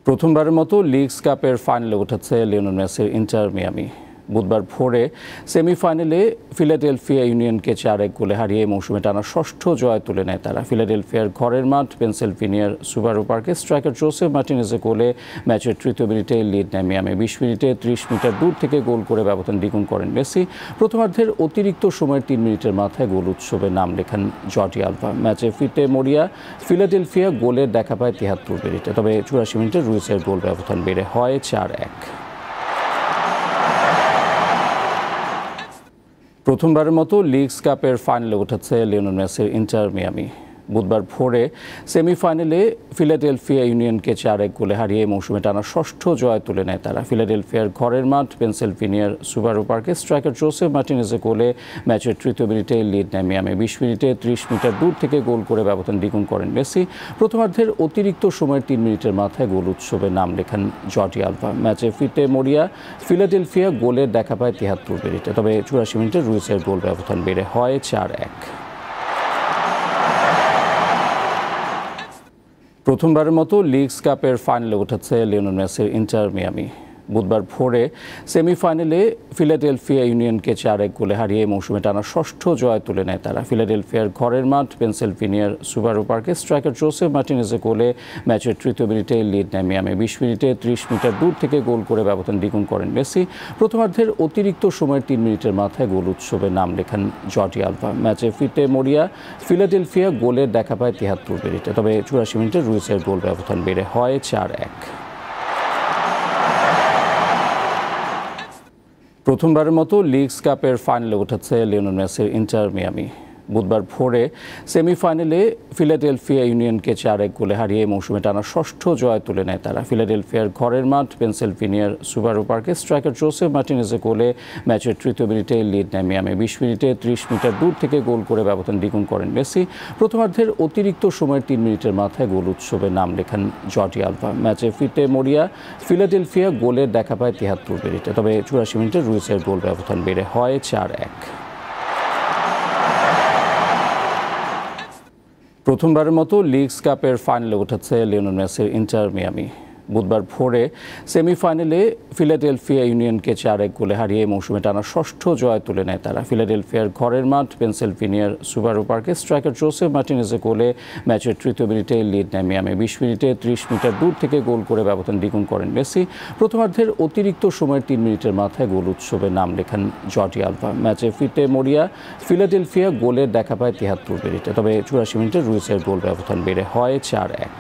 প্রথমবারের মতো লিগস কাপের ফাইনালে উঠেছে লিওনেল মেসির ইন্টার মিয়ামি। বুধবার ভোরে সেমিফাইনালে ফিলাডেলফিয়া ইউনিয়নকে 4-1 গোলে হারিয়ে মৌসুমে টানা ষষ্ঠ জয় তুলে নেয় তারা। ফিলাডেলফিয়ার ঘরের মাঠ পেনসিলভেনিয়ার সুবারু পার্কে স্ট্রাইকার জোসেফ মার্টিনেজের গোলে ম্যাচের তৃতীয় মিনিটে লিড নেয় মিয়ামি। 20 মিনিটে 30 মিটার দূর থেকে গোল করে ব্যবধান দ্বিগুণ করেন মেসি। প্রথমার্ধের অতিরিক্ত সময়ের 3 মিনিটের মাথায় গোল উৎসবে নাম লেখান জর্ডি আলভা। ম্যাচে ফিরতে মরিয়া ফিলাডেলফিয়া গোলের দেখা পায় 73 মিনিটে, তবে 84 মিনিটে রুইসের গোল ব্যবধান বেড়ে হয় 4-1। প্রথমবারের মতো লিগস কাপের ফাইনালে উঠেছে লিওনেল মেসির ইন্টার মিয়ামি। বুধবার ভোরে সেমিফাইনালে ফিলাডেলফিয়া ইউনিয়নকে 4-1 গোলে হারিয়ে মৌসুমে টানা ষষ্ঠ জয় তুলে নেয় তারা। ফিলাডেলফিয়ার ঘরের মাঠ পেনসিলভেনিয়ার সুবারু পার্কে স্ট্রাইকার জোসেফ মার্টিনেজের গোলে ম্যাচের তৃতীয় মিনিটে লিড নেয় মিয়ামি। 20 মিনিটে 30 মিটার দূর থেকে গোল করে ব্যবধান দ্বিগুণ করেন মেসি। প্রথমার্ধের অতিরিক্ত সময়ের 3 মিনিটের মাথায় গোল উৎসবে নাম লেখান জর্ডি আলভা। ম্যাচে ফিরতে মরিয়া ফিলাডেলফিয়া গোলের দেখা পায় 73 মিনিটে, তবে 84 মিনিটে রুইসের গোল ব্যবধান বেড়ে হয় 4-1। প্রথমবারের মতো লিগস কাপের ফাইনালে উঠেছে লিওনেল মেসির ইন্টার মিয়ামি। বুধবার ভোরে সেমিফাইনালে ফিলাডেলফিয়া ইউনিয়নকে 4-1 গোলে হারিয়ে মৌসুমে টানা ষষ্ঠ জয় তুলে নেয় তারা। ফিলাডেলফিয়ার ঘরের মাঠ পেনসিলভেনিয়ার সুবারু পার্কে স্ট্রাইকার জোসেফ মার্টিনেজের গোলে ম্যাচের তৃতীয় মিনিটে লিড নেয় মিয়ামি। 20 মিনিটে 30 মিটার দূর থেকে গোল করে ব্যবধান দ্বিগুণ করেন মেসি। প্রথমার্ধের অতিরিক্ত সময়ের 3 মিনিটের মাথায় গোল উৎসবে নাম লেখান জর্ডি আলভা। ম্যাচে ফিরতে মরিয়া ফিলাডেলফিয়া গোলের দেখা পায় 73 মিনিটে, তবে 84 মিনিটে রুইসের গোল ব্যবধান বেড়ে হয় 4-1। প্রথমবারের মতো লিগস কাপের ফাইনালে উঠেছে লিওনেল মেসির ইন্টার মিয়ামি। বুধবার ভোরে সেমিফাইনালে ফিলাডেলফিয়া ইউনিয়নকে 4-1 গোলে হারিয়ে মৌসুমে টানা ষষ্ঠ জয় তুলে নেয় তারা। ফিলাডেলফিয়ার ঘরের মাঠ পেনসিলভেনিয়ার সুবারু পার্কে স্ট্রাইকার জোসেফ মার্টিনেজের গোলে ম্যাচের তৃতীয় মিনিটে লিড নেয় মিয়ামি। 20 মিনিটে 30 মিটার দূর থেকে গোল করে ব্যবধান দ্বিগুণ করেন মেসি। প্রথমার্ধের অতিরিক্ত সময়ের 3 মিনিটের মাথায় গোল উৎসবে নাম লেখান জর্ডি আলভা। ম্যাচে ফিরতে মরিয়া ফিলাডেলফিয়া গোলের দেখা পায় 73 মিনিটে, তবে 84 মিনিটে রুইসের গোল ব্যবধান বেড়ে হয় 4-1। প্রথমবারের মতো লিগস কাপের ফাইনালে উঠেছে লিওনেল মেসির ইন্টার মিয়ামি। বুধবার ভোরে সেমিফাইনালে ফিলাডেলফিয়া ইউনিয়নকে 4-1 গোলে হারিয়ে মৌসুমে টানা ষষ্ঠ জয় তুলে নেয় তারা। ফিলাডেলফিয়ার ঘরের মাঠ পেনসিলভেনিয়ার সুবারু পার্কে স্ট্রাইকার জোসেফ মার্টিনেজের গোলে ম্যাচের তৃতীয় মিনিটে লিড নেয় মিয়ামি। 20 মিনিটে 30 মিটার দূর থেকে গোল করে ব্যবধান দ্বিগুণ করেন মেসি। প্রথমার্ধের অতিরিক্ত সময়ের 3 মিনিটের মাথায় গোল উৎসবে নাম লেখান জর্ডি আলভা। ম্যাচে ফিরতে মরিয়া ফিলাডেলফিয়া গোলের দেখা পায় 73 মিনিটে, তবে 84 মিনিটে রুইসের গোল ব্যবধান বেড়ে হয় 4-1।